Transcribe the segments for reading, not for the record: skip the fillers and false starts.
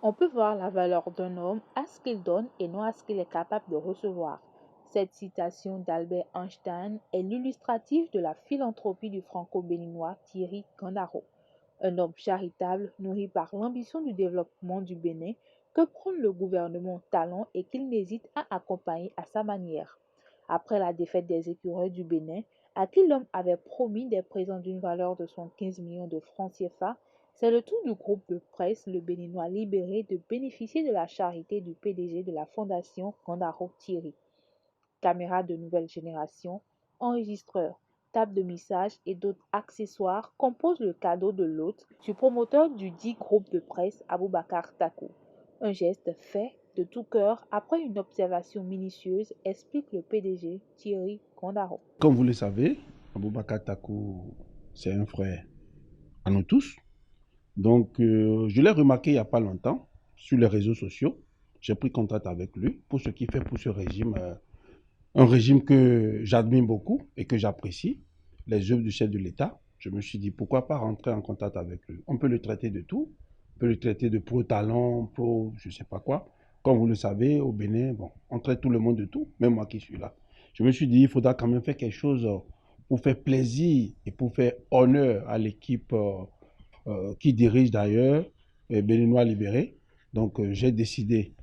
On peut voir la valeur d'un homme à ce qu'il donne et non à ce qu'il est capable de recevoir. Cette citation d'Albert Einstein est l'illustratif de la philanthropie du franco-béninois Thierry Gandaro, un homme charitable nourri par l'ambition du développement du Bénin que prône le gouvernement Talon et qu'il n'hésite à accompagner à sa manière. Après la défaite des écureuils du Bénin, à qui l'homme avait promis des présents d'une valeur de 15 millions de francs CFA, c'est le tour du groupe de presse Le Béninois Libéré de bénéficier de la charité du PDG de la Fondation Gandaro Thierry. Caméra de nouvelle génération, enregistreur, table de mixage et d'autres accessoires composent le cadeau de l'hôte du promoteur du dit groupe de presse Aboubacar Takou. Un geste fait de tout cœur après une observation minutieuse, explique le PDG Thierry Gandaro. Comme vous le savez, Aboubacar Takou, c'est un frère à nous tous. Donc, je l'ai remarqué il n'y a pas longtemps sur les réseaux sociaux. J'ai pris contact avec lui pour ce qu'il fait pour ce régime. Un régime que j'admire beaucoup et que j'apprécie, les œuvres du chef de l'État. Je me suis dit, pourquoi pas rentrer en contact avec lui. On peut le traiter de tout. On peut le traiter de pro-talent, pro je ne sais pas quoi. Comme vous le savez, au Bénin, bon, on traite tout le monde de tout, même moi qui suis là. Je me suis dit, il faudra quand même faire quelque chose pour faire plaisir et pour faire honneur à l'équipe qui dirige d'ailleurs, Béninois Libéré. Donc, j'ai décidé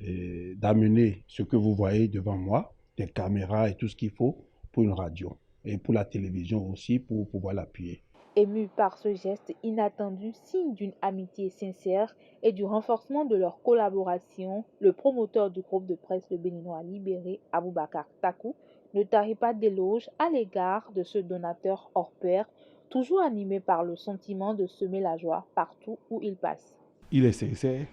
d'amener ce que vous voyez devant moi, des caméras et tout ce qu'il faut pour une radio et pour la télévision aussi pour pouvoir l'appuyer. Ému par ce geste inattendu, signe d'une amitié sincère et du renforcement de leur collaboration, le promoteur du groupe de presse Le Béninois Libéré, Aboubacar Takou, ne tarit pas d'éloges à l'égard de ce donateur hors pair, toujours animé par le sentiment de semer la joie partout où il passe. Il est sincère,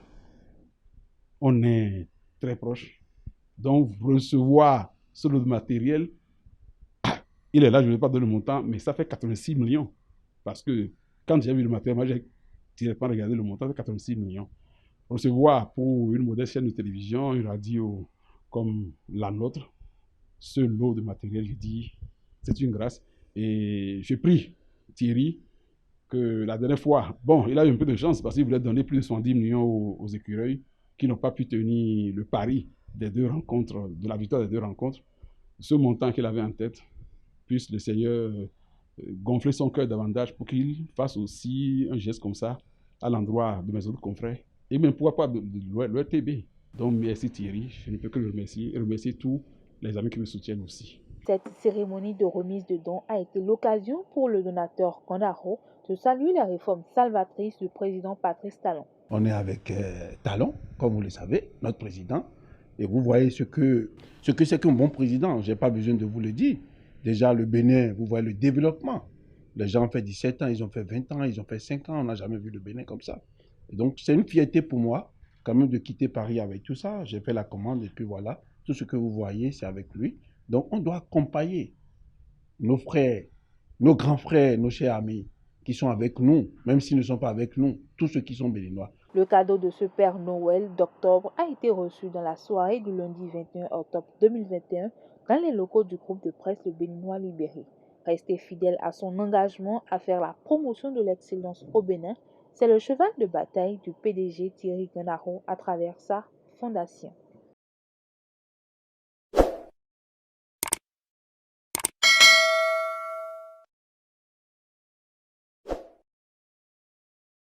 on est très proche. Donc, recevoir ce lot de matériel, il est là, je ne vais pas donner le montant, mais ça fait 86 millions. Parce que quand j'ai vu le matériel, moi j'ai directement regardé le montant, c'est 86 millions. Recevoir pour une modeste chaîne de télévision, une radio comme la nôtre, ce lot de matériel, j'ai dit, c'est une grâce. Et j'ai pris Thierry, que la dernière fois, bon, il a eu un peu de chance parce qu'il voulait donner plus de 70 millions aux écureuils qui n'ont pas pu tenir le pari des deux rencontres, de la victoire des deux rencontres. Ce montant qu'il avait en tête, puisse le Seigneur gonfler son cœur davantage pour qu'il fasse aussi un geste comme ça à l'endroit de mes autres confrères. Et même pourquoi pas de l'ORTB. Donc merci Thierry, je ne peux que le remercier et remercier tous les amis qui me soutiennent aussi. Cette cérémonie de remise de dons a été l'occasion pour le donateur Gandaro de saluer les réformes salvatrices du président Patrice Talon. On est avec Talon, comme vous le savez, notre président. Et vous voyez ce que c'est qu'un bon président. Je n'ai pas besoin de vous le dire. Déjà, le Bénin, vous voyez le développement. Les gens ont fait 17 ans, ils ont fait 20 ans, ils ont fait 5 ans. On n'a jamais vu le Bénin comme ça. Et donc, c'est une fierté pour moi, quand même, de quitter Paris avec tout ça. J'ai fait la commande et puis voilà. Tout ce que vous voyez, c'est avec lui. Donc, on doit accompagner nos frères, nos grands frères, nos chers amis qui sont avec nous, même s'ils ne sont pas avec nous, tous ceux qui sont béninois. Le cadeau de ce Père Noël d'octobre a été reçu dans la soirée du lundi 21 octobre 2021 dans les locaux du groupe de presse Le Béninois Libéré. Resté fidèle à son engagement à faire la promotion de l'excellence au Bénin, c'est le cheval de bataille du PDG Thierry Gandaro à travers sa fondation.